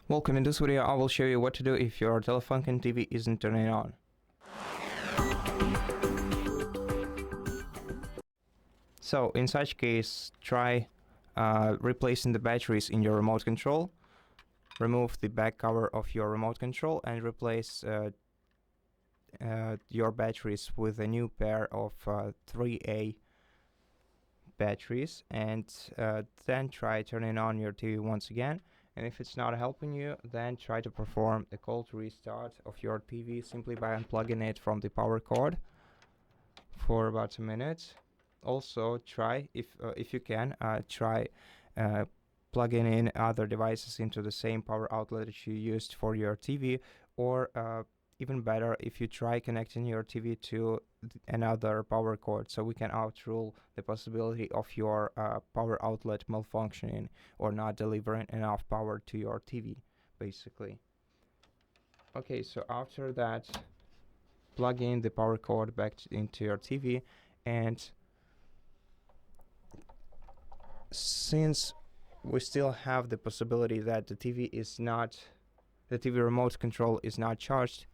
Welcome. In this video I will show you what to do if your TELEFUNKEN TV isn't turning on. So in such case, try replacing the batteries in your remote control. Remove the back cover of your remote control and replace your batteries with a new pair of 3A batteries, and then try turning on your TV once again. And if it's not helping you, then try to perform a cold restart of your TV simply by unplugging it from the power cord for about a minute. Also try, if you can, try plugging in other devices into the same power outlet that you used for your TV, or even better, if you try connecting your TV to another power cord, so we can outrule the possibility of your power outlet malfunctioning or not delivering enough power to your TV, basically. Okay, so after that, plug in the power cord back into your TV, and since we still have the possibility that the TV remote control is not charged,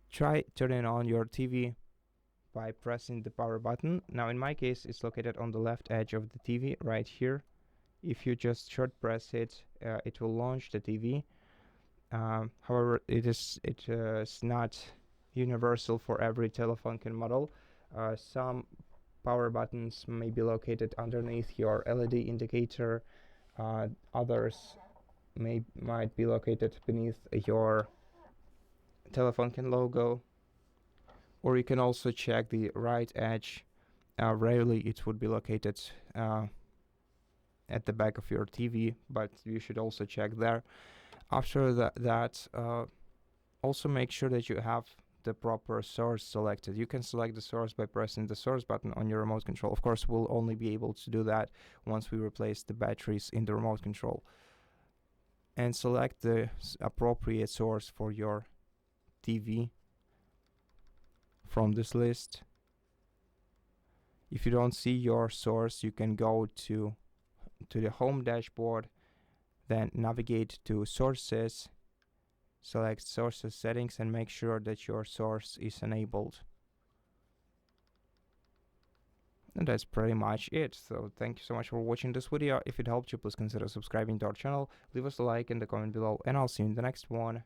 try turning on your TV by pressing the power button. Now in my case it's located on the left edge of the TV right here. If you just short press it, it will launch the TV. However, it is not universal for every TELEFUNKEN model. Some power buttons may be located underneath your LED indicator. Others might be located beneath your TELEFUNKEN logo, or you can also check the right edge. Rarely it would be located at the back of your TV, but you should also check there. After that, also make sure that you have the proper source selected. You can select the source by pressing the source button on your remote control. Of course, we'll only be able to do that once we replace the batteries in the remote control. And select the appropriate source for your TV from this list. If you don't see your source, you can go to the home dashboard, then navigate to sources, select sources settings, and make sure that your source is enabled. And that's pretty much it. So thank you so much for watching this video. If it helped you, please consider subscribing to our channel, leave us a like in the comment below, and I'll see you in the next one.